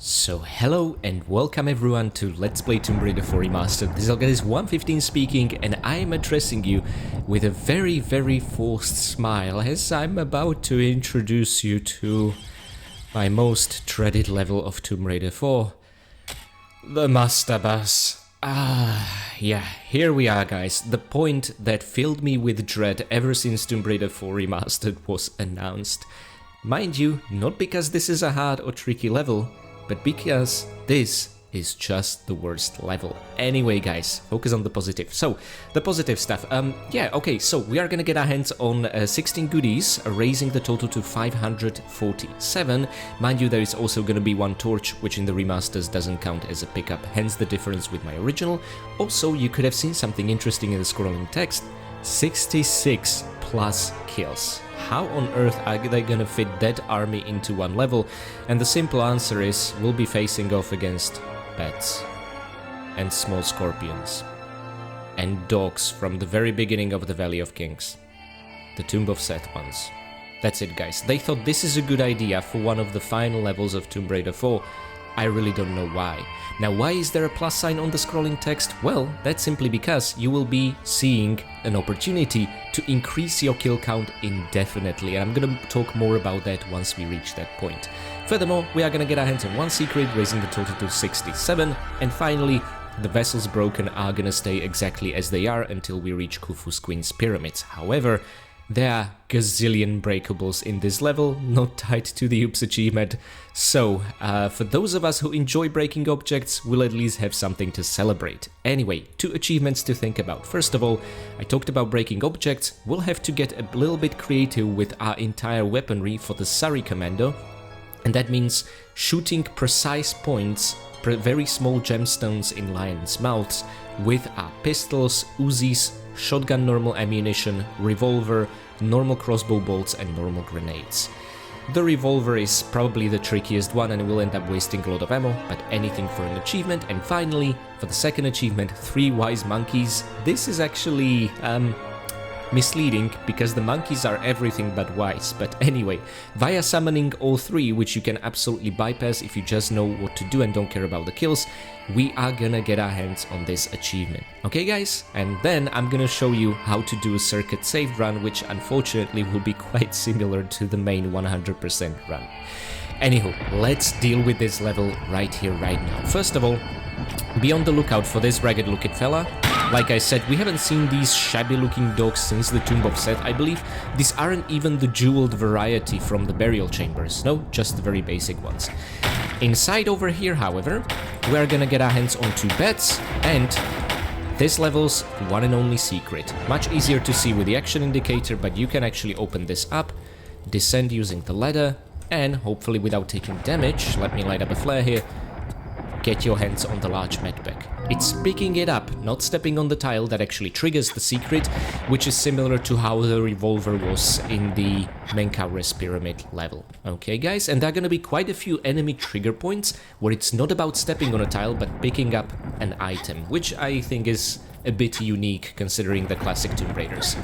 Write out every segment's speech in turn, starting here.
So hello and welcome everyone to Let's Play Tomb Raider 4 Remastered. This is 115 speaking and I am addressing you with a very forced smile as I'm about to introduce you to my most dreaded level of Tomb Raider 4, the Mastabas. Yeah, here we are guys. The point that filled me with dread ever since Tomb Raider 4 Remastered was announced. Mind you, not because this is a hard or tricky level, but because this is just the worst level. Anyway guys, focus on the positive. So, the positive stuff. So we are gonna get our hands on 16 goodies, raising the total to 547. Mind you, there is also gonna be one torch, which in the remasters doesn't count as a pickup, hence the difference with my original. Also, you could have seen something interesting in the scrolling text. 66 plus kills. How on earth are they gonna fit that army into one level? And the simple answer is, we'll be facing off against bats and small scorpions and dogs from the very beginning of the Valley of Kings, the Tomb of Seth ones. That's it guys. They thought this is a good idea for one of the final levels of Tomb Raider 4. I really don't know why. Now, why is there a plus sign on the scrolling text? Well, that's simply because you will be seeing an opportunity to increase your kill count indefinitely, and I'm gonna talk more about that once we reach that point. Furthermore, we are gonna get our hands on one secret, raising the total to 67, and finally, the vessels broken are gonna stay exactly as they are until we reach Khufu's Queen's Pyramids. However, there are gazillion breakables in this level, not tied to the Oops achievement, so for those of us who enjoy breaking objects, we'll at least have something to celebrate. Anyway, 2 achievements to think about. First of all, I talked about breaking objects. We'll have to get a little bit creative with our entire weaponry for the Surrey Commando, and that means shooting precise points, very small gemstones in lions' mouths, with our pistols, Uzis, shotgun normal ammunition, revolver, normal crossbow bolts and normal grenades. The revolver is probably the trickiest one and will end up wasting a lot of ammo, but anything for an achievement. And finally, for the second achievement, 3 wise monkeys. This is actually misleading because the monkeys are everything but wise, but anyway, via summoning all 3, which you can absolutely bypass if you just know what to do and don't care about the kills, we are gonna get our hands on this achievement. Okay guys, and then I'm gonna show you how to do a Serket Saved Run, which unfortunately will be quite similar to the main 100% run. Anywho, let's deal with this level right here, right now. First of all, be on the lookout for this ragged looking fella. Like I said, we haven't seen these shabby looking dogs since the Tomb of Seth, I believe. These aren't even the jeweled variety from the burial chambers, no, just the very basic ones. Inside over here, however, we are gonna get our hands on 2 beds, and this level's one and only secret. Much easier to see with the action indicator, but you can actually open this up, descend using the ladder, and hopefully without taking damage, let me light up a flare here, get your hands on the large medpack. It's picking it up, not stepping on the tile, that actually triggers the secret, which is similar to how the revolver was in the Menkaures Pyramid level. Okay guys, and there are gonna be quite a few enemy trigger points where it's not about stepping on a tile but picking up an item, which I think is a bit unique considering the classic Tomb Raiders.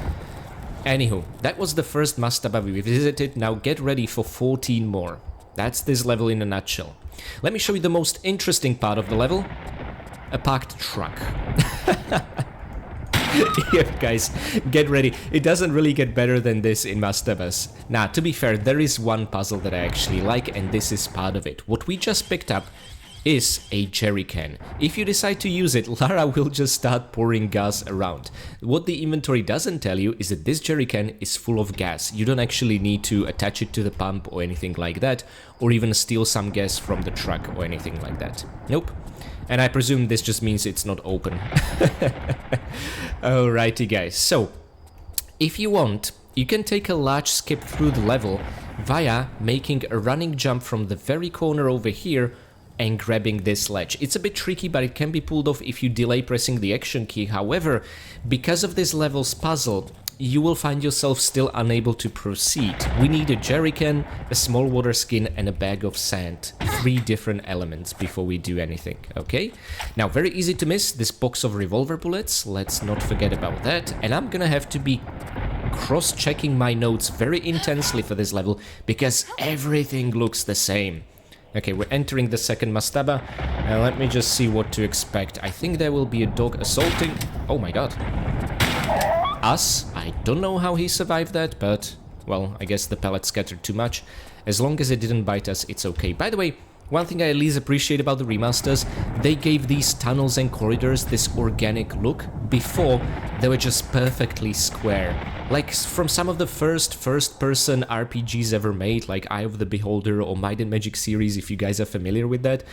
Anywho, that was the first Mastaba we visited. Now get ready for 14 more. That's this level in a nutshell. Let me show you the most interesting part of the level. A parked truck. Yeah, guys, get ready. It doesn't really get better than this in Mastabas. Now, to be fair, there is one puzzle that I actually like, and this is part of it. What we just picked up is a jerry can. If you decide to use it, Lara will just start pouring gas around. What the inventory doesn't tell you is that this jerry can is full of gas. You don't actually need to attach it to the pump or anything like that, or even steal some gas from the truck or anything like that. Nope. And I presume this just means it's not open. Alrighty guys, so if you want, you can take a large skip through the level via making a running jump from the very corner over here and grabbing this ledge. It's a bit tricky, but it can be pulled off if you delay pressing the action key. However, because of this level's puzzle, you will find yourself still unable to proceed. We need a jerrycan, a small water skin and a bag of sand. 3 different elements before we do anything, okay? Now, very easy to miss, this box of revolver bullets. Let's not forget about that. And I'm gonna have to be cross-checking my notes very intensely for this level because everything looks the same. Okay, we're entering the second Mastaba. And let me just see what to expect. I think there will be a dog assaulting... Oh my god. Us? I don't know how he survived that, but... Well, I guess the pellet scattered too much. As long as it didn't bite us, it's okay. By the way, one thing I at least appreciate about the remasters, they gave these tunnels and corridors this organic look. Before, they were just perfectly square. Like from some of the first-person RPGs ever made, like Eye of the Beholder or Might and Magic series, if you guys are familiar with that.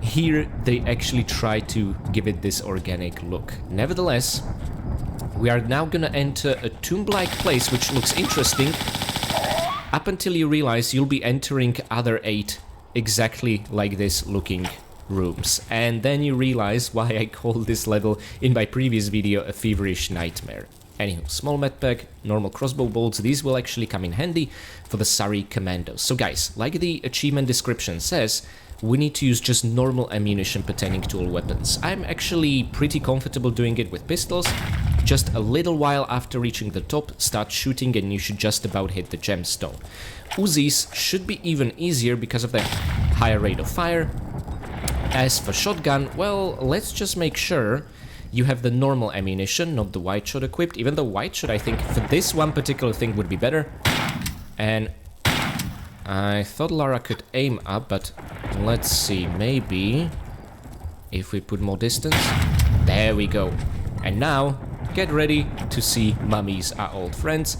Here, they actually try to give it this organic look. Nevertheless, we are now gonna enter a tomb-like place, which looks interesting, up until you realize you'll be entering other 8 exactly like this looking rooms. And then you realize why I called this level in my previous video a feverish nightmare. Anywho, small medpack, normal crossbow bolts, these will actually come in handy for the Surrey Commando. So guys, like the achievement description says, we need to use just normal ammunition pertaining to all weapons. I'm actually pretty comfortable doing it with pistols. Just a little while after reaching the top, start shooting and you should just about hit the gemstone. Uzis should be even easier because of the higher rate of fire. As for shotgun, well, let's just make sure you have the normal ammunition, not the white shot equipped. Even the white shot, I think, for this one particular thing would be better. And I thought Lara could aim up, but let's see, maybe if we put more distance. There we go. And now, get ready to see mummies, our old friends.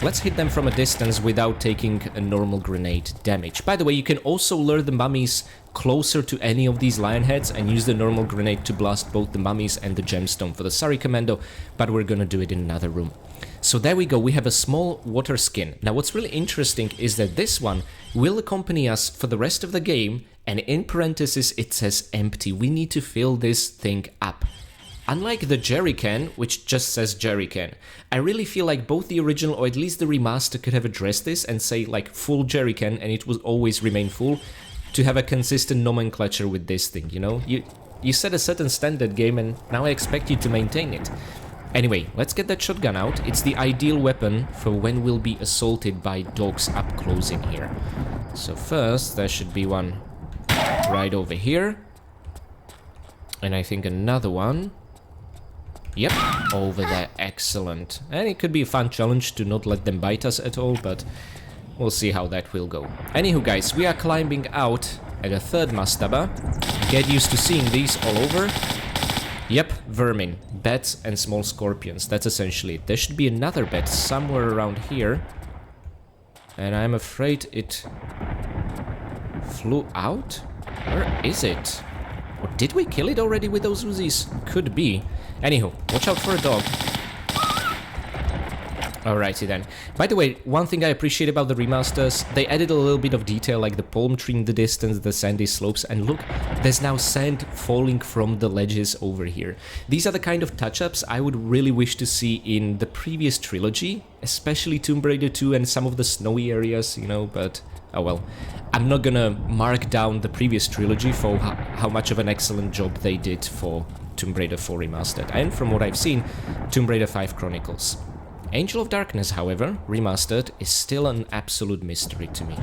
Let's hit them from a distance without taking a normal grenade damage. By the way, you can also lure the mummies closer to any of these lion heads and use the normal grenade to blast both the mummies and the gemstone for the Surrey Commando, but we're gonna do it in another room. So there we go, we have a small water skin. Now what's really interesting is that this one will accompany us for the rest of the game, and in parentheses it says empty. We need to fill this thing up. Unlike the jerrycan, which just says jerrycan, I really feel like both the original or at least the remaster could have addressed this and say like full jerrycan and it will always remain full, to have a consistent nomenclature with this thing, you know? You set a certain standard game and now I expect you to maintain it. Anyway, let's get that shotgun out. It's the ideal weapon for when we'll be assaulted by dogs up close in here. So first, there should be one right over here. And I think another one. Yep, over there, excellent. And it could be a fun challenge to not let them bite us at all, but we'll see how that will go. Anywho guys, we are climbing out at a third mastaba. Get used to seeing these all over. Yep, vermin, bats and small scorpions, that's essentially it. There should be another bat somewhere around here. And I'm afraid it flew out? Where is it? Or did we kill it already with those Uzis? Could be. Anywho, watch out for a dog. Alrighty then. By the way, one thing I appreciate about the remasters, they added a little bit of detail like the palm tree in the distance, the sandy slopes, and look, there's now sand falling from the ledges over here. These are the kind of touch-ups I would really wish to see in the previous trilogy, especially Tomb Raider 2 and some of the snowy areas, you know, but oh well. I'm not gonna mark down the previous trilogy for how much of an excellent job they did for Tomb Raider 4 Remastered, and from what I've seen, Tomb Raider 5 Chronicles. Angel of Darkness, however, Remastered, is still an absolute mystery to me.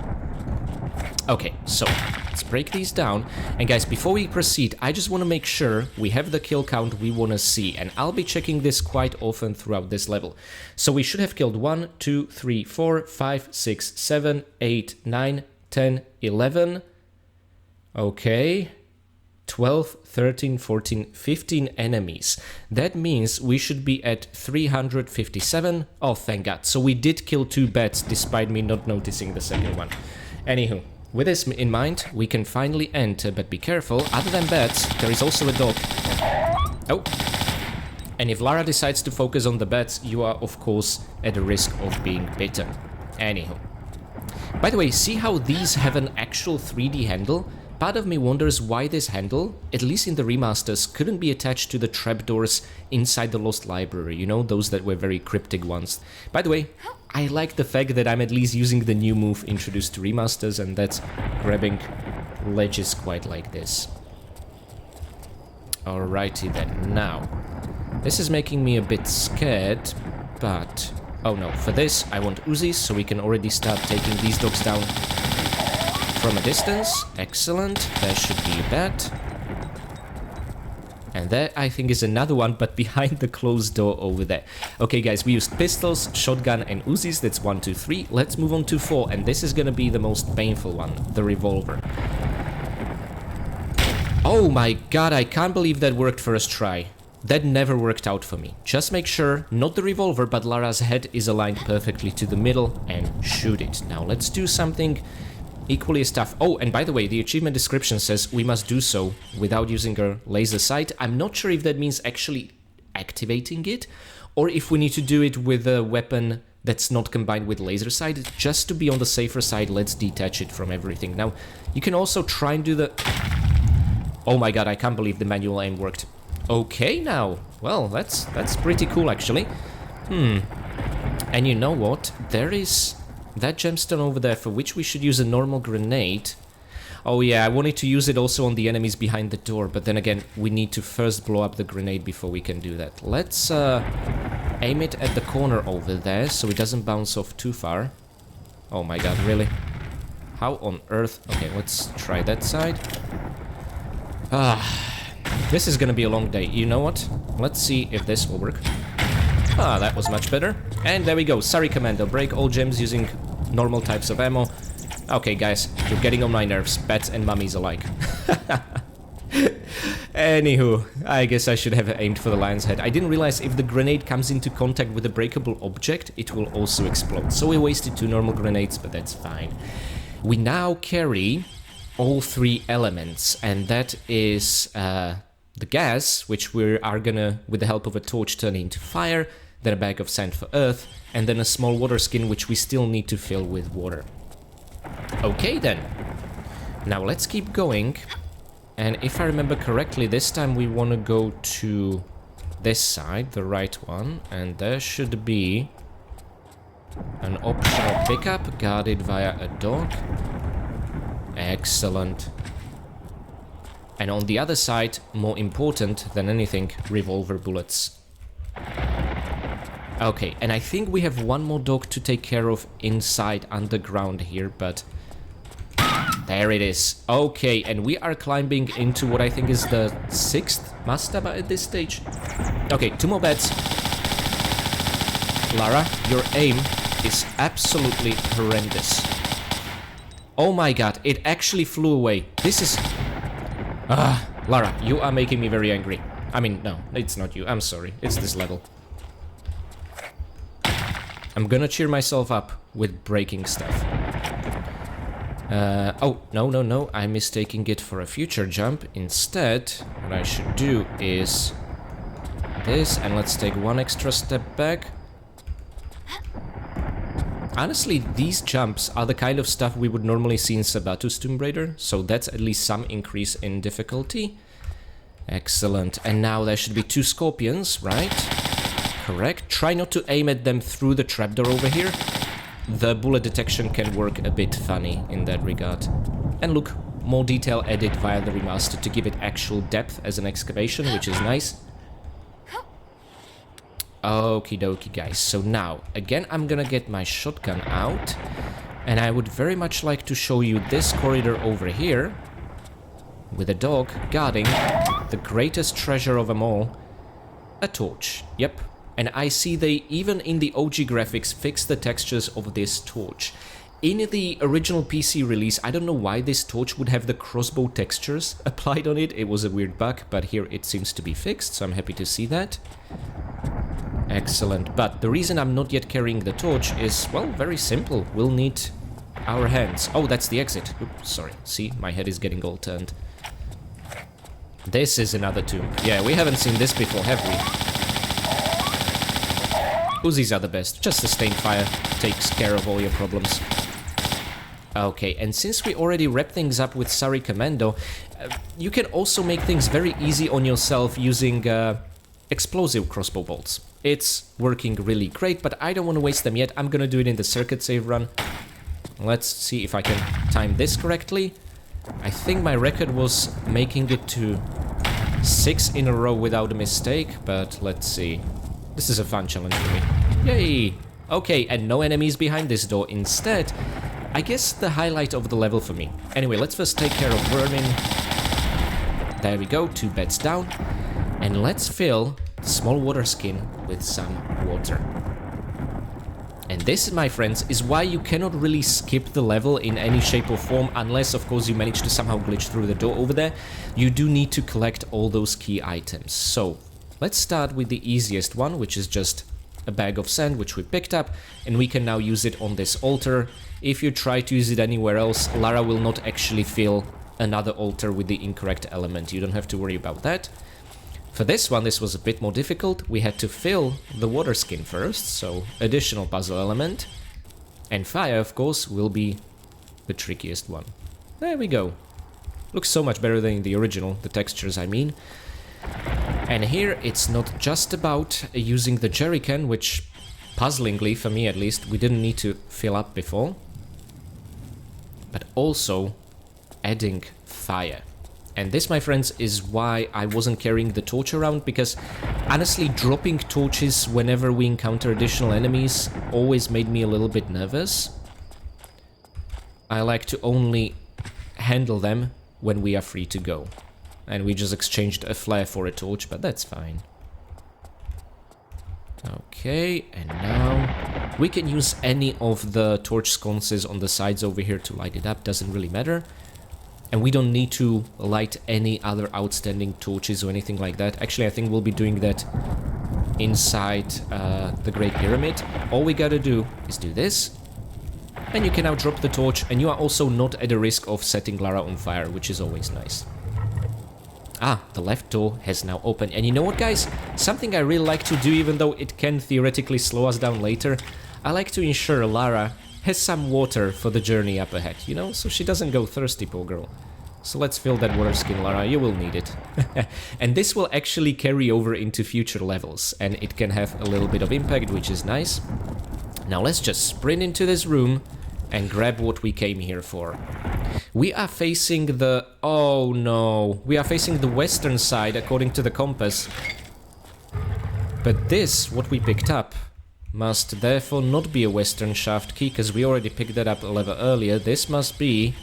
Okay, so let's break these down. And guys, before we proceed, I just want to make sure we have the kill count we want to see. And I'll be checking this quite often throughout this level. So we should have killed 1, 2, 3, 4, 5, 6, 7, 8, 9, 10, 11. Okay. 12, 13, 14, 15 enemies. That means we should be at 357. Oh, thank God. So we did kill 2 bats despite me not noticing the second one. Anywho, with this in mind, we can finally enter, but be careful. Other than bats, there is also a dog. Oh. And if Lara decides to focus on the bats, you are, of course, at the risk of being bitten. Anywho. By the way, see how these have an actual 3D handle? Part of me wonders why this handle, at least in the remasters, couldn't be attached to the trapdoors inside the Lost Library, you know, those that were very cryptic ones. By the way, I like the fact that I'm at least using the new move introduced to remasters, and that's grabbing ledges quite like this. Alrighty then, now, this is making me a bit scared, but... oh no, for this I want Uzis, so we can already start taking these dogs down from a distance. Excellent. There should be that. And there, I think, is another one, but behind the closed door over there. Okay, guys, we used pistols, shotgun, and Uzis. That's 1, 2, 3. Let's move on to 4, and this is gonna be the most painful one, the revolver. Oh my god, I can't believe that worked first try. That never worked out for me. Just make sure, not the revolver, but Lara's head is aligned perfectly to the middle, and shoot it. Now, let's do something equally as tough. Oh, and by the way, the achievement description says we must do so without using our laser sight. I'm not sure if that means actually activating it, or if we need to do it with a weapon that's not combined with laser sight. Just to be on the safer side, let's detach it from everything. Now, you can also try and do the... Oh my god, I can't believe the manual aim worked. Okay, now. Well, that's pretty cool, actually. And you know what? There is... that gemstone over there, for which we should use a normal grenade. Oh yeah, I wanted to use it also on the enemies behind the door, but then again, we need to first blow up the grenade before we can do that. Let's aim it at the corner over there, so it doesn't bounce off too far. Oh my god, really? How on earth? Okay, let's try that side. This is gonna be a long day. You know what? Let's see if this will work. That was much better. And there we go. Surrey Commando. Break all gems using normal types of ammo. Okay, guys. You're getting on my nerves. Bats and mummies alike. Anywho, I guess I should have aimed for the lion's head. I didn't realize if the grenade comes into contact with a breakable object, it will also explode. So we wasted 2 normal grenades, but that's fine. We now carry all 3 elements, and that is the gas, which we are gonna, with the help of a torch, turn into fire, then a bag of sand for earth, and then a small water skin, which we still need to fill with water. Okay then. Now let's keep going, and if I remember correctly, this time we want to go to this side, the right one, and there should be an optional pickup guarded via a dog. Excellent. And on the other side, more important than anything, revolver bullets. Okay, and I think we have one more dog to take care of inside underground here, but... there it is. Okay, and we are climbing into what I think is the 6th Mastaba at this stage. Okay, 2 more beds. Lara, your aim is absolutely horrendous. Oh my god, it actually flew away. This is... Lara, you are making me very angry. I mean, no, it's not you. I'm sorry. It's this level. I'm gonna cheer myself up with breaking stuff. Oh, no. I'm mistaking it for a future jump. Instead, what I should do is this, and let's take 1 extra step back. Honestly, these jumps are the kind of stuff we would normally see in Sabatu's Tomb Raider, so that's at least some increase in difficulty. Excellent. And now there should be 2 scorpions, right? Correct. Try not to aim at them through the trapdoor over here. The bullet detection can work a bit funny in that regard. And look, more detail added via the remaster to give it actual depth as an excavation, which is nice. Okie dokie, guys. So now, again, I'm gonna get my shotgun out. And I would very much like to show you this corridor over here. With a dog guarding the greatest treasure of them all. A torch. Yep. And I see they, even in the OG graphics, fixed the textures of this torch. In the original PC release, I don't know why this torch would have the crossbow textures applied on it. It was a weird bug, but here it seems to be fixed, so I'm happy to see that. Excellent. But the reason I'm not yet carrying the torch is, well, very simple. We'll need our hands. Oh, that's the exit. Oops, sorry. See, my head is getting all turned. This is another tomb. Yeah, we haven't seen this before, have we? Uzis are the best. Just sustain fire. Takes care of all your problems. Okay, and since we already wrap things up with Surrey Commando, you can also make things very easy on yourself using explosive crossbow bolts. It's working really great, but I don't want to waste them yet. I'm gonna do it in the Serket Saved Run. Let's see if I can time this correctly. I think my record was making it to 6 in a row without a mistake, but let's see. This is a fun challenge for me. Yay! Okay, and no enemies behind this door. Instead, I guess the highlight of the level for me. Anyway, let's first take care of vermin. There we go, 2 beds down. And let's fill the small water skin with some water. And this, my friends, is why you cannot really skip the level in any shape or form, unless, of course, you manage to somehow glitch through the door over there. You do need to collect all those key items. So, let's start with the easiest one, which is just a bag of sand, which we picked up, and we can now use it on this altar. If you try to use it anywhere else, Lara will not actually fill another altar with the incorrect element. You don't have to worry about that. For this one, this was a bit more difficult. We had to fill the water skin first, so additional puzzle element. And fire, of course, will be the trickiest one. There we go. Looks so much better than the original, the textures I mean. And here it's not just about using the jerrycan, which, puzzlingly, for me at least, we didn't need to fill up before. But also adding fire. And this, my friends, is why I wasn't carrying the torch around, because honestly, dropping torches whenever we encounter additional enemies always made me a little bit nervous. I like to only handle them when we are free to go. And we just exchanged a flare for a torch, but that's fine. Okay, and now we can use any of the torch sconces on the sides over here to light it up, doesn't really matter. And we don't need to light any other outstanding torches or anything like that. Actually, I think we'll be doing that inside the Great Pyramid. All we gotta do is do this. And you can now drop the torch, and you are also not at a risk of setting Lara on fire, which is always nice. Ah, the left door has now opened. And you know what, guys? Something I really like to do, even though it can theoretically slow us down later, I like to ensure Lara has some water for the journey up ahead, you know, so she doesn't go thirsty, poor girl. So let's fill that water skin, Lara, you will need it. And this will actually carry over into future levels, and it can have a little bit of impact, which is nice. Now let's just sprint into this room and grab what we came here for. We are facing the... oh no, we are facing the western side according to the compass. But this, what we picked up, must therefore not be a western shaft key, because we already picked that up a level earlier. This must be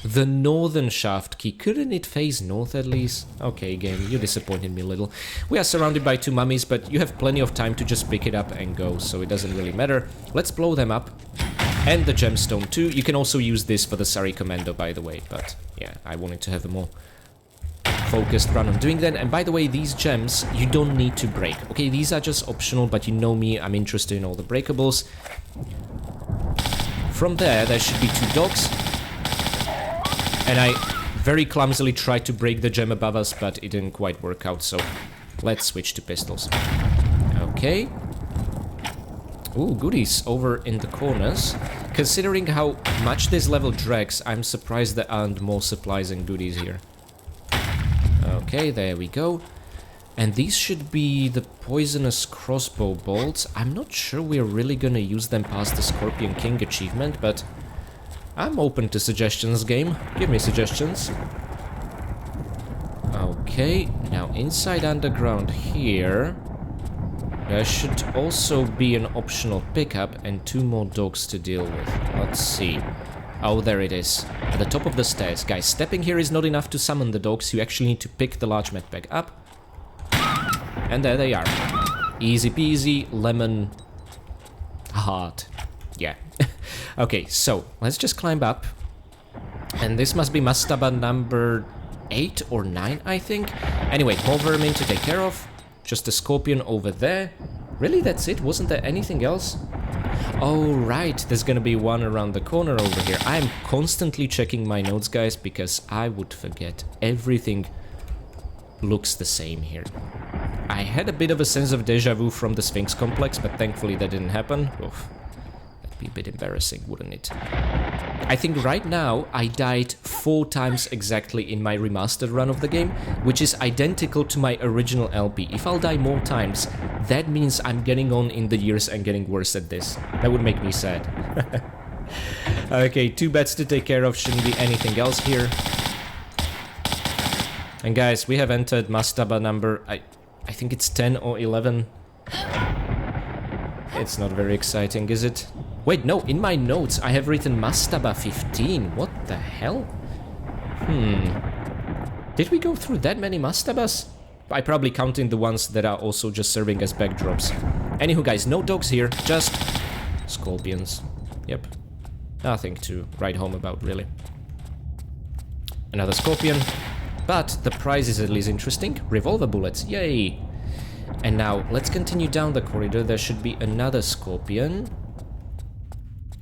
the northern shaft key. Couldn't it face north at least? Okay, game, you disappointed me a little. We are surrounded by 2 mummies, but you have plenty of time to just pick it up and go, so it doesn't really matter. Let's blow them up. And the gemstone too. You can also use this for the Surrey Commando, by the way, but yeah, I wanted to have a more focused run on doing that. And by the way, these gems you don't need to break. Okay, these are just optional, but you know me, I'm interested in all the breakables. From there should be 2 dogs. And I very clumsily tried to break the gem above us, but it didn't quite work out, so let's switch to pistols. Okay. Ooh, goodies over in the corners. Considering how much this level drags, I'm surprised there aren't more supplies and goodies here. Okay, there we go. And these should be the poisonous crossbow bolts. I'm not sure we're really gonna use them past the Scorpion King achievement, but I'm open to suggestions, game. Give me suggestions. Okay, now inside underground here, there should also be an optional pickup and 2 more dogs to deal with. Let's see. Oh, there it is. At the top of the stairs. Guys, stepping here is not enough to summon the dogs. You actually need to pick the large medpack up. And there they are. Easy peasy, lemon... heart. Yeah. Okay, so, let's just climb up. And this must be Mastabas number 8 or 9, I think. Anyway, more vermin to take care of. Just a scorpion over there. Really, that's it? Wasn't there anything else? Oh, right. There's gonna be one around the corner over here. I'm constantly checking my notes, guys, because I would forget. Everything looks the same here. I had a bit of a sense of deja vu from the Sphinx complex, but thankfully that didn't happen. Oof. That'd be a bit embarrassing, wouldn't it? I think right now I died 4 times exactly in my remastered run of the game, which is identical to my original LP. If I'll die more times, that means I'm getting on in the years and getting worse at this. That would make me sad. Okay, 2 beds to take care of, shouldn't be anything else here. And guys, we have entered Mastabas number, I think it's 10 or 11. It's not very exciting, is it? Wait, no, in my notes I have written Mastaba 15. What the hell? Did we go through that many Mastabas? I probably counting the ones that are also just serving as backdrops. Anywho, guys, no dogs here, just scorpions. Yep. Nothing to write home about, really. Another scorpion. But the prize is at least interesting. Revolver bullets, yay! And now, let's continue down the corridor. There should be another scorpion.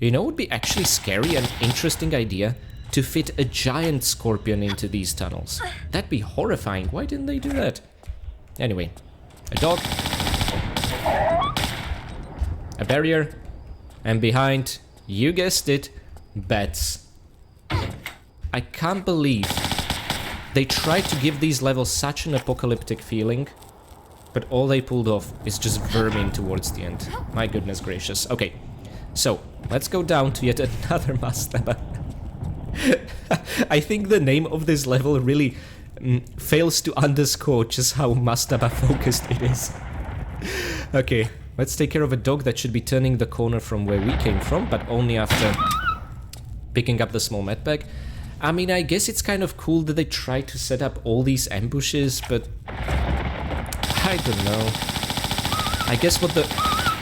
You know, it would be actually scary and interesting idea to fit a giant scorpion into these tunnels. That'd be horrifying. Why didn't they do that? Anyway, a dog. A barrier. And behind, you guessed it, bats. I can't believe they tried to give these levels such an apocalyptic feeling, but all they pulled off is just vermin towards the end. My goodness gracious. Okay, so let's go down to yet another Mastaba. I think the name of this level really fails to underscore just how Mastaba focused it is. Okay, let's take care of a dog that should be turning the corner from where we came from, but only after picking up the small medbag. I mean, I guess it's kind of cool that they try to set up all these ambushes, but I don't know. I guess what the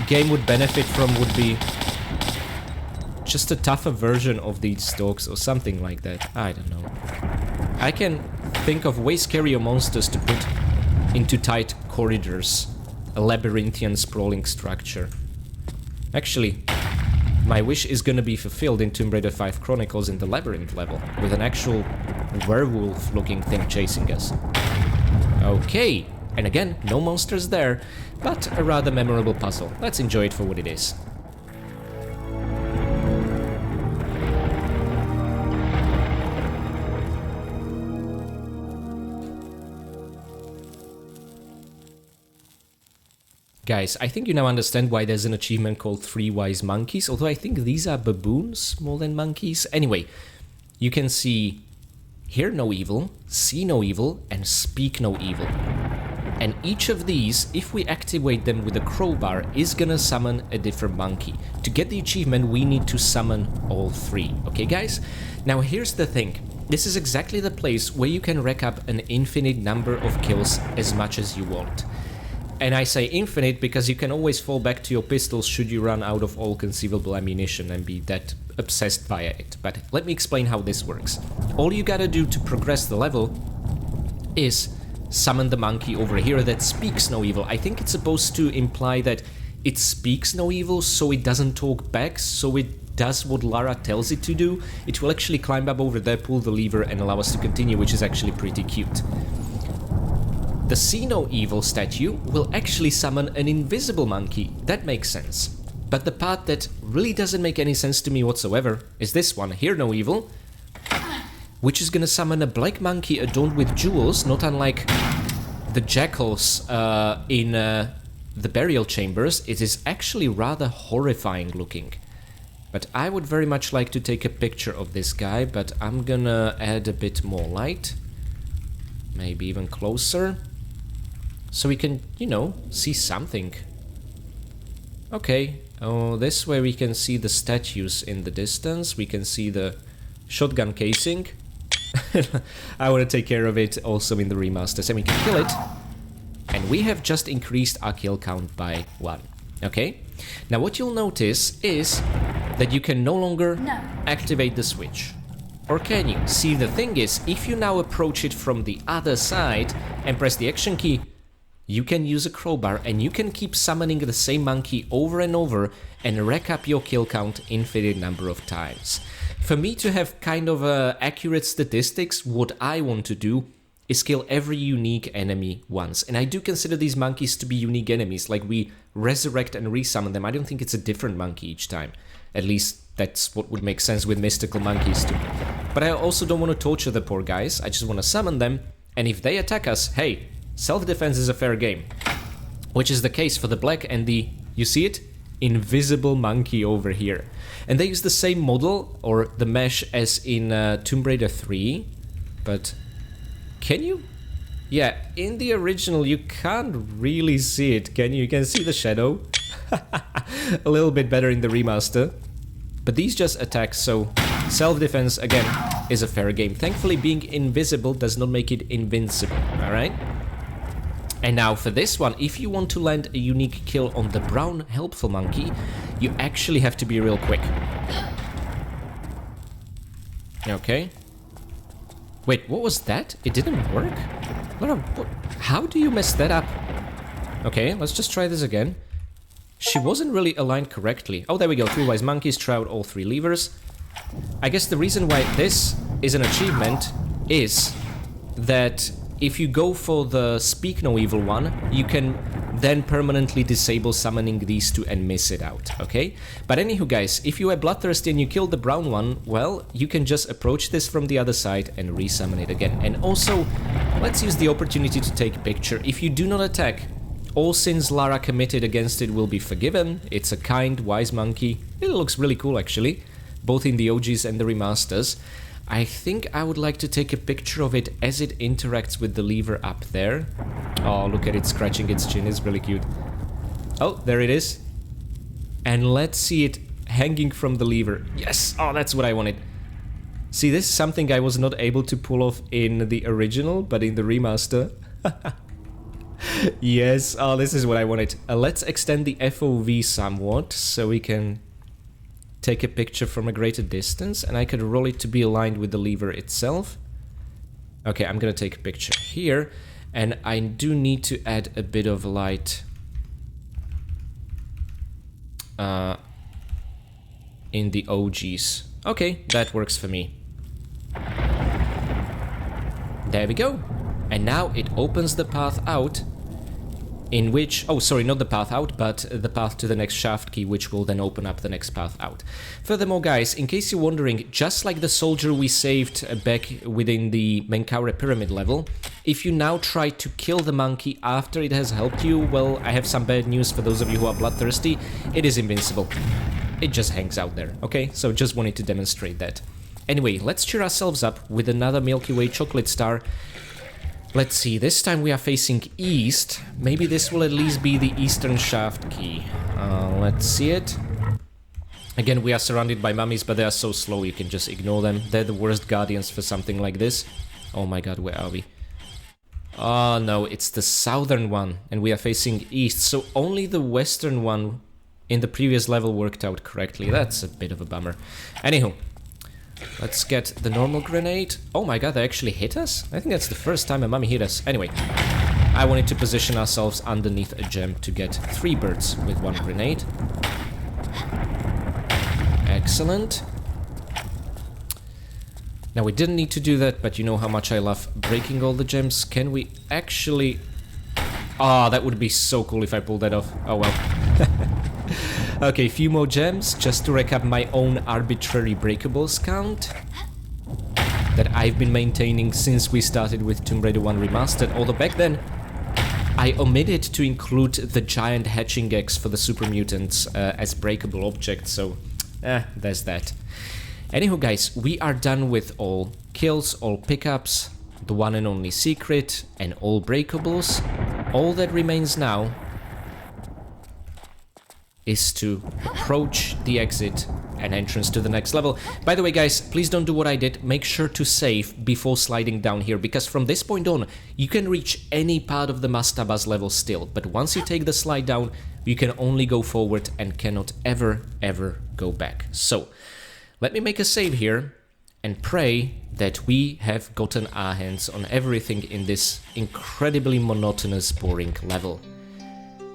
game would benefit from would be just a tougher version of these dogs or something like that. I don't know. I can think of way scarier monsters to put into tight corridors. A labyrinthian sprawling structure. Actually, my wish is gonna be fulfilled in Tomb Raider 5 Chronicles in the Labyrinth level, with an actual werewolf-looking thing chasing us. Okay, and again, no monsters there, but a rather memorable puzzle. Let's enjoy it for what it is. Guys, I think you now understand why there's an achievement called 3 Wise Monkeys, although I think these are baboons more than monkeys. Anyway, you can see hear no evil, see no evil, and speak no evil. And each of these, if we activate them with a crowbar, is gonna summon a different monkey. To get the achievement, we need to summon all 3. Okay, guys? Now, here's the thing. This is exactly the place where you can rack up an infinite number of kills as much as you want. And I say infinite because you can always fall back to your pistols should you run out of all conceivable ammunition and be that obsessed by it. But let me explain how this works. All you gotta do to progress the level is summon the monkey over here that speaks no evil. I think it's supposed to imply that it speaks no evil, so it doesn't talk back, so it does what Lara tells it to do. It will actually climb up over there, pull the lever, and allow us to continue, which is actually pretty cute. The See No Evil statue will actually summon an invisible monkey. That makes sense. But the part that really doesn't make any sense to me whatsoever is this one, Hear No Evil, which is gonna summon a black monkey adorned with jewels, not unlike the jackals in the burial chambers. It is actually rather horrifying looking. But I would very much like to take a picture of this guy, but I'm gonna add a bit more light. Maybe even closer. So we can, you know, see something. Okay, oh, this way we can see the statues in the distance. We can see the shotgun casing. I want to take care of it also in the remaster, so we can kill it. And we have just increased our kill count by 1. Okay? Now what you'll notice is that you can no longer activate the switch. Or can you? See, the thing is, if you now approach it from the other side and press the action key, you can use a crowbar and you can keep summoning the same monkey over and over and rack up your kill count infinite number of times. For me to have kind of accurate statistics, what I want to do is kill every unique enemy once. And I do consider these monkeys to be unique enemies, like we resurrect and resummon them. I don't think it's a different monkey each time. At least that's what would make sense with mystical monkeys too. But I also don't want to torture the poor guys, I just want to summon them, and if they attack us, hey, self-defense is a fair game. Which is the case for the black and the, you see it? Invisible monkey over here. And they use the same model, or the mesh, as in Tomb Raider 3, but can you? Yeah, in the original you can't really see it, can you? You can see the shadow. A little bit better in the remaster. But these just attack, so self-defense, again, is a fair game. Thankfully, being invisible does not make it invincible, alright? And now for this one, if you want to land a unique kill on the brown helpful monkey, you actually have to be real quick. Okay. Wait, what was that? It didn't work? Lara, how do you mess that up? Okay, let's just try this again. She wasn't really aligned correctly. Oh, there we go. Toolwise monkeys, try out all 3 levers. I guess the reason why this is an achievement is that if you go for the Speak No Evil one, you can then permanently disable summoning these two and miss it out, okay? But anywho, guys, if you are bloodthirsty and you kill the brown one, well, you can just approach this from the other side and resummon it again. And also, let's use the opportunity to take a picture. If you do not attack, all sins Lara committed against it will be forgiven. It's a kind, wise monkey. It looks really cool, actually, both in the OGs and the remasters. I think I would like to take a picture of it as it interacts with the lever up there. Oh, look at it scratching its chin, it's really cute. Oh, there it is. And let's see it hanging from the lever. Yes! Oh, that's what I wanted. See, this is something I was not able to pull off in the original, but in the remaster. Yes, oh, this is what I wanted. Let's extend the FOV somewhat, so we can take a picture from a greater distance, and I could roll it to be aligned with the lever itself. Okay, I'm gonna take a picture here, and I do need to add a bit of light in the OGs. Okay, that works for me. There we go. And now it opens the path out, in which, oh sorry, not the path out, but the path to the next shaft key, which will then open up the next path out. Furthermore, guys, in case you're wondering, just like the soldier we saved back within the Menkaure pyramid level, if you now try to kill the monkey after it has helped you, well, I have some bad news for those of you who are bloodthirsty. It is invincible. It just hangs out there, okay? So just wanted to demonstrate that. Anyway, let's cheer ourselves up with another Milky Way chocolate star. Let's see, this time we are facing east. Maybe this will at least be the eastern shaft key. Let's see it. Again, we are surrounded by mummies, but they are so slow you can just ignore them. They're the worst guardians for something like this. Oh my god, where are we? Oh no, it's the southern one, and we are facing east, so only the western one in the previous level worked out correctly. That's a bit of a bummer. Anywho. Let's get the normal grenade. Oh my god, they actually hit us? I think that's the first time a mummy hit us. Anyway, I wanted to position ourselves underneath a gem to get 3 birds with 1 grenade. Excellent. Now, we didn't need to do that, but you know how much I love breaking all the gems. Can we actually... Ah, that would be so cool if I pulled that off. Oh well. Okay, few more gems, just to recap my own arbitrary breakables count that I've been maintaining since we started with Tomb Raider 1 Remastered, although back then I omitted to include the giant hatching eggs for the super mutants as breakable objects, so there's that. Anywho, guys, we are done with all kills, all pickups, the one and only secret, and all breakables. All that remains now is to approach the exit and entrance to the next level. By the way, guys, please don't do what I did. Make sure to save before sliding down here, because from this point on, you can reach any part of the Mastabas level still, but once you take the slide down, you can only go forward and cannot ever, ever go back. So, let me make a save here and pray that we have gotten our hands on everything in this incredibly monotonous, boring level.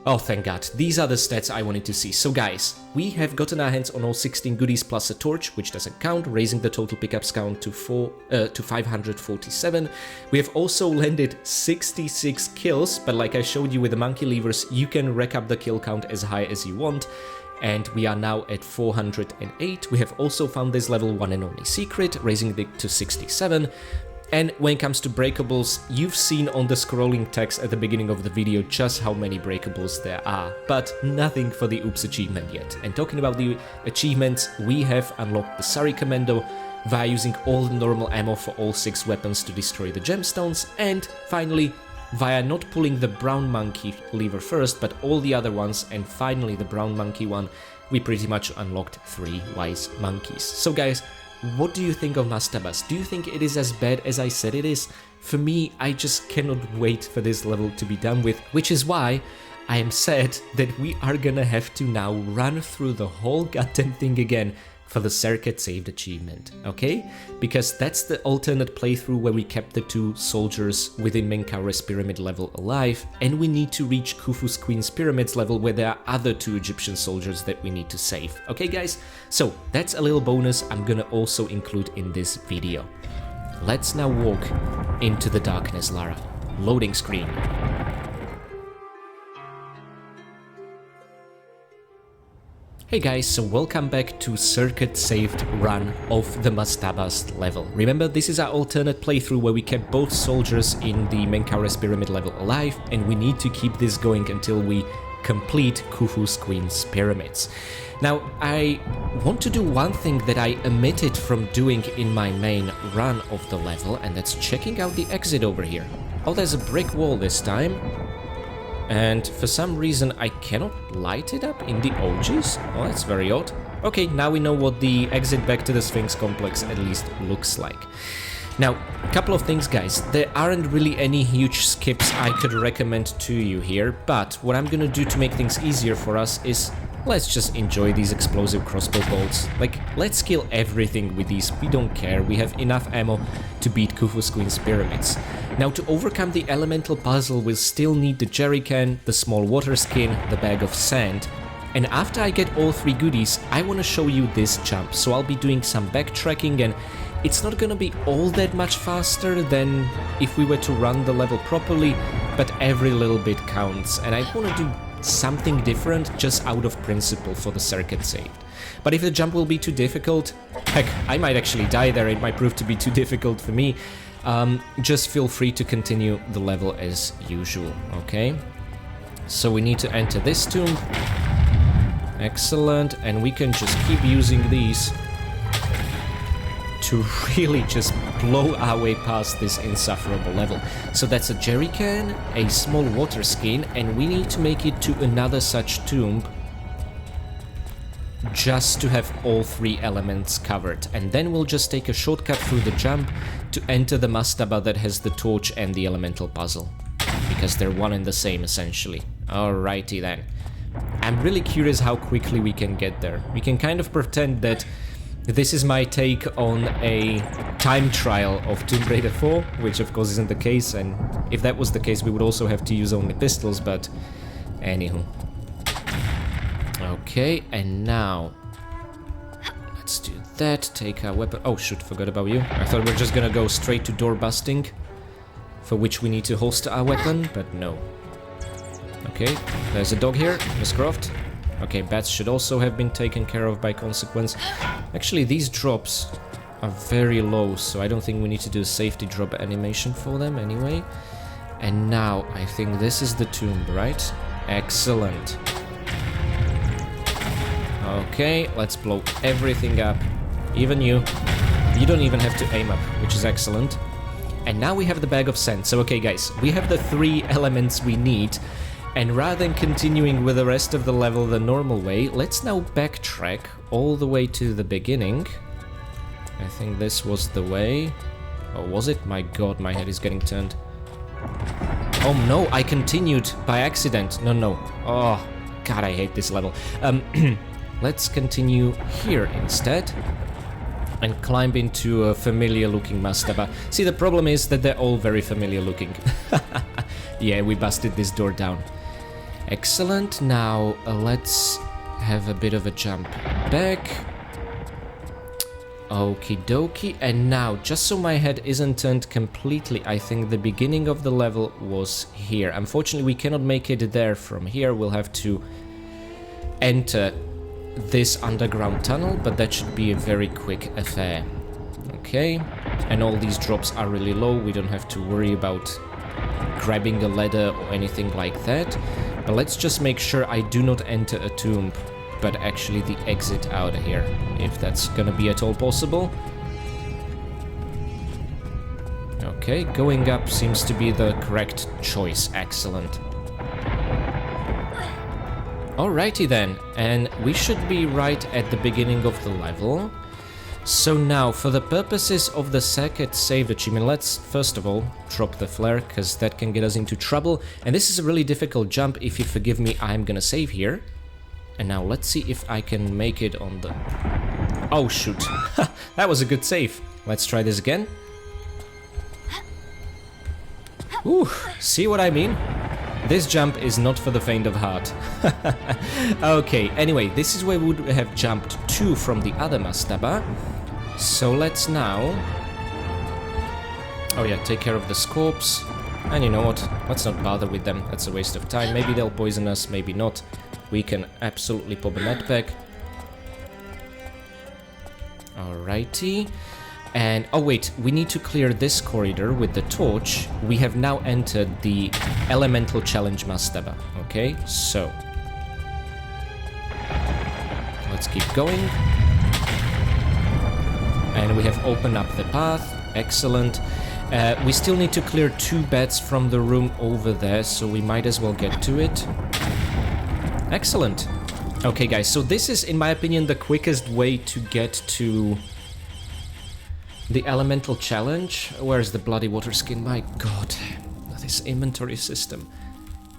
Oh, thank god, these are the stats I wanted to see. So guys, we have gotten our hands on all 16 goodies plus a torch, which doesn't count, raising the total pickups count to 547. We have also landed 66 kills, but like I showed you with the monkey levers, you can rack up the kill count as high as you want. And we are now at 408. We have also found this level 1 and only secret, raising it to 67. And when it comes to breakables, you've seen on the scrolling text at the beginning of the video just how many breakables there are, but nothing for the Oops achievement yet. And talking about the achievements, we have unlocked the Surrey Commando via using all the normal ammo for all 6 weapons to destroy the gemstones, and finally, via not pulling the brown monkey lever first, but all the other ones, and finally the brown monkey one, we pretty much unlocked 3 wise monkeys. So guys, what do you think of Mastabas? Do you think it is as bad as I said it is? For me, I just cannot wait for this level to be done with, which is why I am sad that we are gonna have to now run through the whole goddamn thing again for the Serket Saved achievement, okay? Because that's the alternate playthrough where we kept the 2 soldiers within Menkaures pyramid level alive, and we need to reach Khufu's Queen's pyramids level where there are other 2 Egyptian soldiers that we need to save. Okay guys, so that's a little bonus I'm gonna also include in this video. Let's now walk into the darkness, Lara. Loading screen. Hey guys, so welcome back to Serket Saved Run of the Mastabas level. Remember, this is our alternate playthrough where we kept both soldiers in the Menkaures pyramid level alive, and we need to keep this going until we complete Khufu's Queen's pyramids. Now, I want to do one thing that I omitted from doing in my main run of the level, and that's checking out the exit over here. Oh, there's a brick wall this time. And for some reason I cannot light it up in the OGs? Oh, that's very odd. Okay, now we know what the exit back to the Sphinx complex at least looks like. Now, a couple of things guys, there aren't really any huge skips I could recommend to you here, but what I'm gonna do to make things easier for us is let's just enjoy these explosive crossbow bolts. Like, let's kill everything with these, we don't care, we have enough ammo to beat Khufu's Queen's pyramids. Now, to overcome the elemental puzzle, we'll still need the jerrycan, the small water skin, the bag of sand, and after I get all 3 goodies, I want to show you this jump, so I'll be doing some backtracking, and it's not gonna be all that much faster than if we were to run the level properly, but every little bit counts, and I want to do something different just out of principle for the Serket Saved. But if the jump will be too difficult, heck, I might actually die there, it might prove to be too difficult for me, just feel free to continue the level as usual, okay? So we need to enter this tomb. Excellent, and we can just keep using these to really just blow our way past this insufferable level. So that's a jerrycan, a small water skin, and we need to make it to another such tomb just to have all 3 elements covered. And then we'll just take a shortcut through the jump to enter the mastaba that has the torch and the elemental puzzle, because they're one and the same essentially. Alrighty then. I'm really curious how quickly we can get there. We can kind of pretend that this is my take on a time trial of Tomb Raider 4, which of course isn't the case, and if that was the case we would also have to use only pistols, but anywho. Okay, and now let's do that, take our weapon. Oh shoot, forgot about you. I thought we were just gonna go straight to door busting, for which we need to holster our weapon, but no. Okay, there's a dog here, Miss Croft. Okay, bats should also have been taken care of by consequence. Actually, these drops are very low, so I don't think we need to do a safety drop animation for them anyway. And now, I think this is the tomb, right? Excellent. Okay, let's blow everything up. Even you. You don't even have to aim up, which is excellent. And now we have the bag of sand. So, okay guys, we have the 3 elements we need. And rather than continuing with the rest of the level the normal way, let's now backtrack all the way to the beginning. I think this was the way. Oh, was it? My god, my head is getting turned. Oh no, I continued by accident. No. Oh, god, I hate this level. Let's continue here instead. And climb into a familiar looking mastaba. See, the problem is that they're all very familiar looking. Yeah, we busted this door down. Excellent, now let's have a bit of a jump back. Okie dokie, and now, just so my head isn't turned completely, I think the beginning of the level was here. Unfortunately, we cannot make it there from here, we'll have to enter this underground tunnel, but that should be a very quick affair. Okay, and all these drops are really low, we don't have to worry about grabbing a ladder or anything like that. But let's just make sure I do not enter a tomb, but actually the exit out of here, if that's gonna be at all possible. Okay, going up seems to be the correct choice. Excellent. Alrighty then, and we should be right at the beginning of the level. So now, for the purposes of the Serket Saved achievement, let's first of all drop the flare, because that can get us into trouble. And this is a really difficult jump, if you forgive me, I'm gonna save here. And now let's see if I can make it on the... Oh shoot, that was a good save. Let's try this again. Ooh, see what I mean? This jump is not for the faint of heart. Okay, anyway, this is where we would have jumped to from the other mastaba. So let's now... Oh yeah, take care of the scorps. And you know what? Let's not bother with them. That's a waste of time. Maybe they'll poison us, maybe not. We can absolutely pop a medpack. Alrighty. And, oh wait, we need to clear this corridor with the torch. We have now entered the Elemental Challenge Mastaba, okay? So, let's keep going. And we have opened up the path, excellent. We still need to clear 2 beds from the room over there, so we might as well get to it. Excellent. Okay guys, so this is, in my opinion, the quickest way to get to... the Elemental Challenge. Where's the bloody water skin? My god, this inventory system.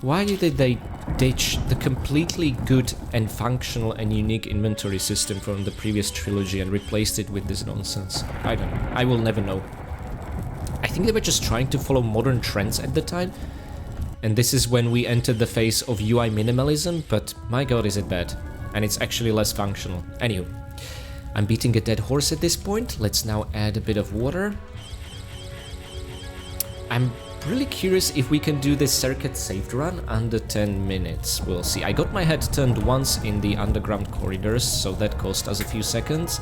Why did they ditch the completely good and functional and unique inventory system from the previous trilogy and replaced it with this nonsense? I don't know. I will never know. I think they were just trying to follow modern trends at the time. And this is when we entered the phase of UI minimalism, but my god is it bad. And it's actually less functional. Anywho. I'm beating a dead horse at this point. Let's now add a bit of water. I'm really curious if we can do this Serket Saved Run under 10 minutes. We'll see. I got my head turned once in the underground corridors, so that cost us a few seconds.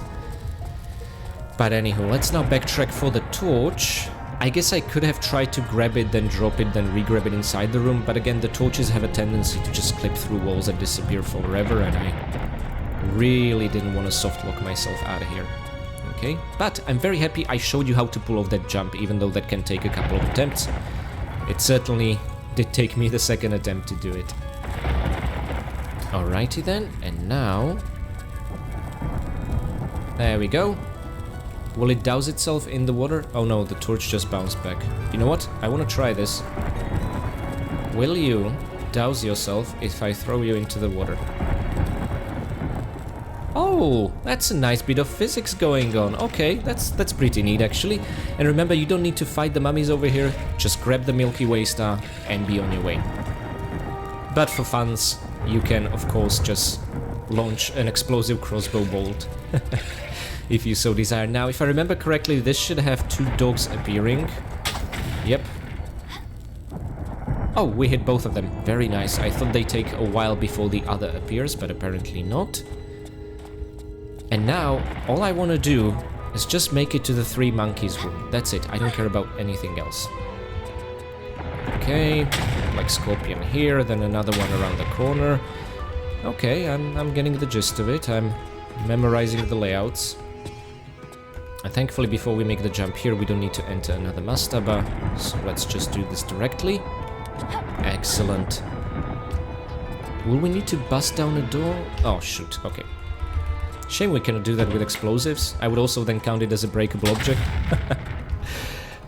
But anywho, let's now backtrack for the torch. I guess I could have tried to grab it, then drop it, then re-grab it inside the room, but again, the torches have a tendency to just clip through walls and disappear forever, and I really didn't want to soft lock myself out of here. Okay, but I'm very happy I showed you how to pull off that jump, even though that can take a couple of attempts. It certainly did take me the second attempt to do it. Alrighty then, and now... there we go. Will it douse itself in the water? Oh no, the torch just bounced back. You know what? I want to try this. Will you douse yourself if I throw you into the water? Oh, that's a nice bit of physics going on. Okay, that's pretty neat actually. And remember, you don't need to fight the mummies over here. Just grab the Milky Way star and be on your way. But for funs, you can of course just launch an explosive crossbow bolt. If you so desire. Now, if I remember correctly, this should have 2 dogs appearing. Yep. Oh, we hit both of them. Very nice. I thought they take a while before the other appears, but apparently not. And now, all I want to do is just make it to the 3 monkeys room. That's it. I don't care about anything else. Okay. Like scorpion here, then another one around the corner. Okay, I'm getting the gist of it. I'm memorizing the layouts. And thankfully, before we make the jump here, we don't need to enter another mastaba. So let's just do this directly. Excellent. Will we need to bust down a door? Oh, shoot. Okay. Shame we cannot do that with explosives. I would also then count it as a breakable object.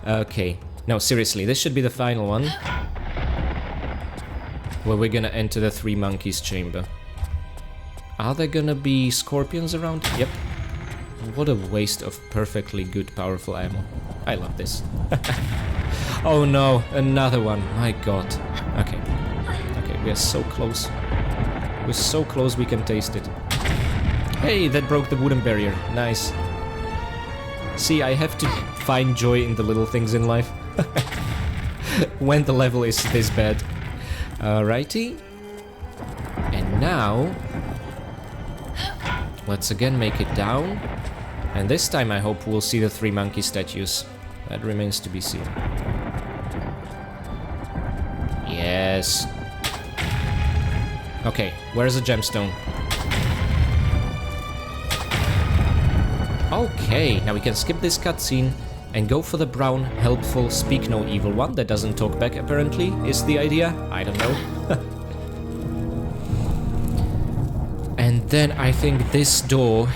Okay. No, seriously, this should be the final one. Where we're gonna enter the 3 monkeys chamber. Are there gonna be scorpions around? Yep. What a waste of perfectly good, powerful ammo. I love this. Oh no, another one. My god. Okay. Okay, we are so close. We're so close we can taste it. Hey, that broke the wooden barrier. Nice. See, I have to find joy in the little things in life. When the level is this bad. Alrighty. And now... let's again make it down. And this time I hope we'll see the 3 monkey statues. That remains to be seen. Yes. Okay, where's the gemstone? Okay, now we can skip this cutscene and go for the brown, helpful, speak no evil one that doesn't talk back apparently, is the idea. I don't know. then I think this door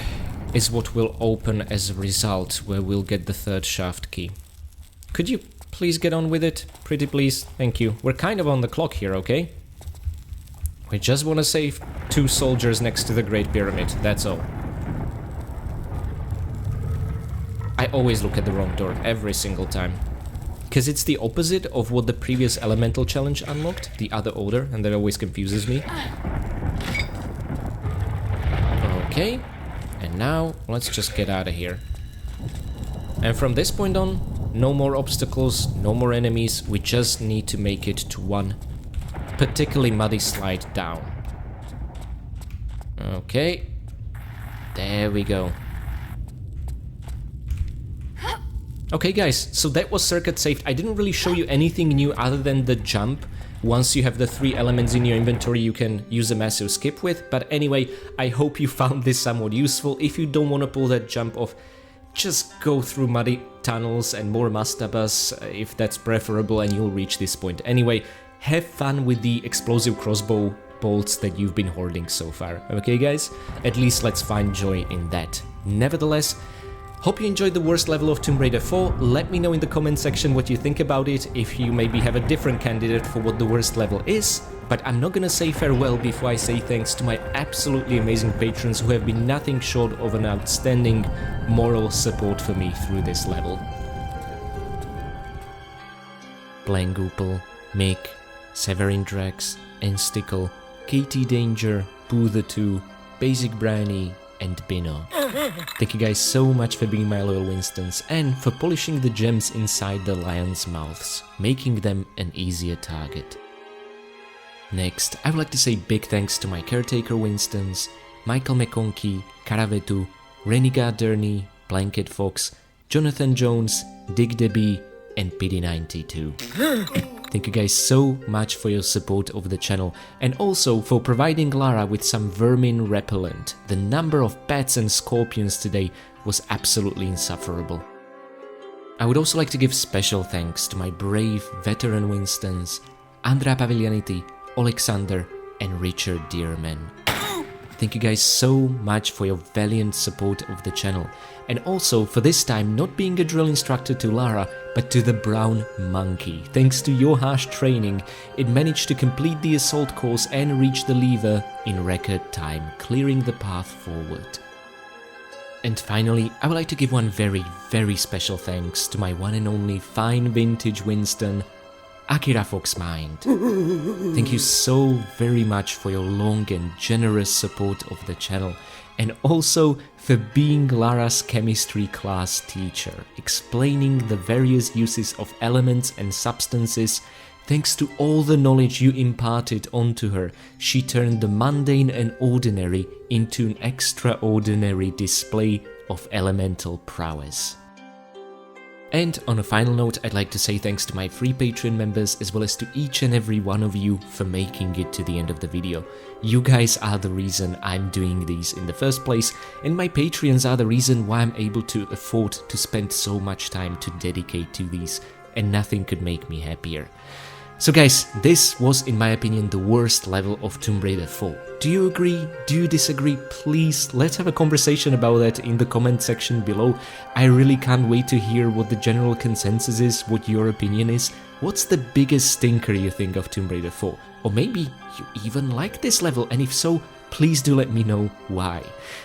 is what will open as a result, where we'll get the third shaft key. Could you please get on with it? Pretty please? Thank you. We're kind of on the clock here, okay? We just want to save 2 soldiers next to the Great Pyramid, that's all. I always look at the wrong door, every single time. Because it's the opposite of what the previous elemental challenge unlocked, the other order, and that always confuses me. Okay, and now let's just get out of here. And from this point on, no more obstacles, no more enemies, we just need to make it to one particularly muddy slide down. Okay, there we go. Okay guys, so that was Serket Saved. I didn't really show you anything new other than the jump. Once you have the 3 elements in your inventory, you can use a massive skip with. But anyway, I hope you found this somewhat useful. If you don't want to pull that jump off, just go through muddy tunnels and more Mastabas, if that's preferable, and you'll reach this point. Anyway, have fun with the explosive crossbow bolts that you've been hoarding so far. Okay guys? At least let's find joy in that. Nevertheless, hope you enjoyed the worst level of Tomb Raider 4. Let me know in the comment section what you think about it, if you maybe have a different candidate for what the worst level is. But I'm not gonna say farewell before I say thanks to my absolutely amazing patrons who have been nothing short of an outstanding moral support for me through this level. Blangoopel, Mick, Severin Drax, Enstickle, Katie Danger, Pooh the 2, Basic Brownie, and Bino. Thank you guys so much for being my loyal Winstons and for polishing the gems inside the lions' mouths, making them an easier target. Next, I would like to say big thanks to my caretaker Winstons, Michael McConkie, Karavetu, Renegade Derny, Blanket Fox, Jonathan Jones, Dig Debbie, and PD92. Thank you guys so much for your support of the channel and also for providing Lara with some vermin repellent. The number of bats and scorpions today was absolutely insufferable. I would also like to give special thanks to my brave veteran Winstons, Andrea Paviglianetti, Alexander, and Richard Dearman. Thank you guys so much for your valiant support of the channel, and also for this time not being a drill instructor to Lara, but to the brown monkey. Thanks to your harsh training, it managed to complete the assault course and reach the lever in record time, clearing the path forward. And finally, I would like to give one very special thanks to my one and only fine vintage Winston, Akira Foxmind. Thank you so very much for your long and generous support of the channel, and also for being Lara's chemistry class teacher, explaining the various uses of elements and substances. Thanks to all the knowledge you imparted onto her, she turned the mundane and ordinary into an extraordinary display of elemental prowess. And on a final note, I'd like to say thanks to my free Patreon members as well as to each and every one of you for making it to the end of the video. You guys are the reason I'm doing these in the first place, and my Patreons are the reason why I'm able to afford to spend so much time to dedicate to these, and nothing could make me happier. So guys, this was in my opinion the worst level of Tomb Raider 4. Do you agree? Do you disagree? Please, let's have a conversation about that in the comment section below. I really can't wait to hear what the general consensus is, what your opinion is. What's the biggest stinker you think of Tomb Raider 4? Or maybe you even like this level, and if so, please do let me know why.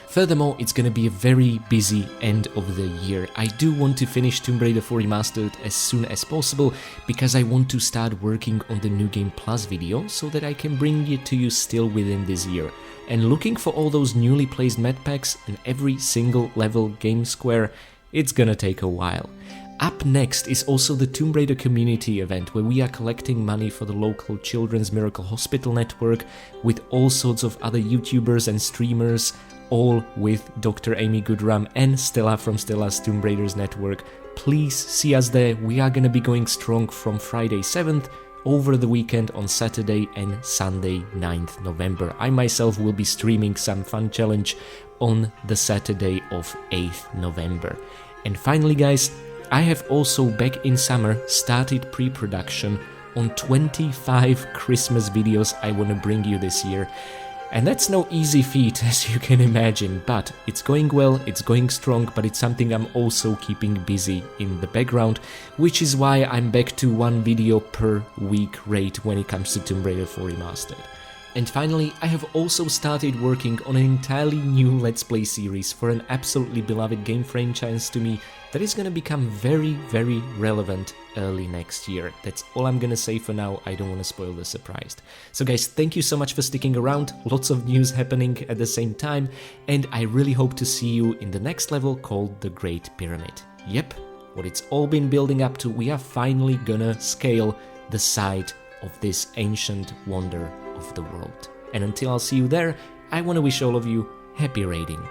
Furthermore, it's gonna be a very busy end of the year. I do want to finish Tomb Raider 4 Remastered as soon as possible because I want to start working on the New Game Plus video so that I can bring it to you still within this year. And looking for all those newly placed med packs and every single level game square, it's gonna take a while. Up next is also the Tomb Raider community event where we are collecting money for the local Children's Miracle Hospital network with all sorts of other YouTubers and streamers, all with Dr. Amy Goodrum and Stella from Stella's Tomb Raiders network. Please see us there. We are gonna be going strong from Friday 7th over the weekend on Saturday and Sunday 9th November. I myself will be streaming some fun challenge on the Saturday of 8th November. And finally guys, I have also back in summer started pre-production on 25 Christmas videos I want to bring you this year. And that's no easy feat, as you can imagine, but it's going well, it's going strong, but it's something I'm also keeping busy in the background, which is why I'm back to one video per week rate when it comes to Tomb Raider 4 Remastered. And finally, I have also started working on an entirely new Let's Play series for an absolutely beloved game franchise to me that is gonna become very, very relevant early next year. That's all I'm gonna say for now, I don't wanna spoil the surprise. So guys, thank you so much for sticking around, lots of news happening at the same time, and I really hope to see you in the next level called the Great Pyramid. Yep, what it's all been building up to, we are finally gonna scale the side of this ancient wonder of the world. And until I'll see you there, I want to wish all of you happy raiding.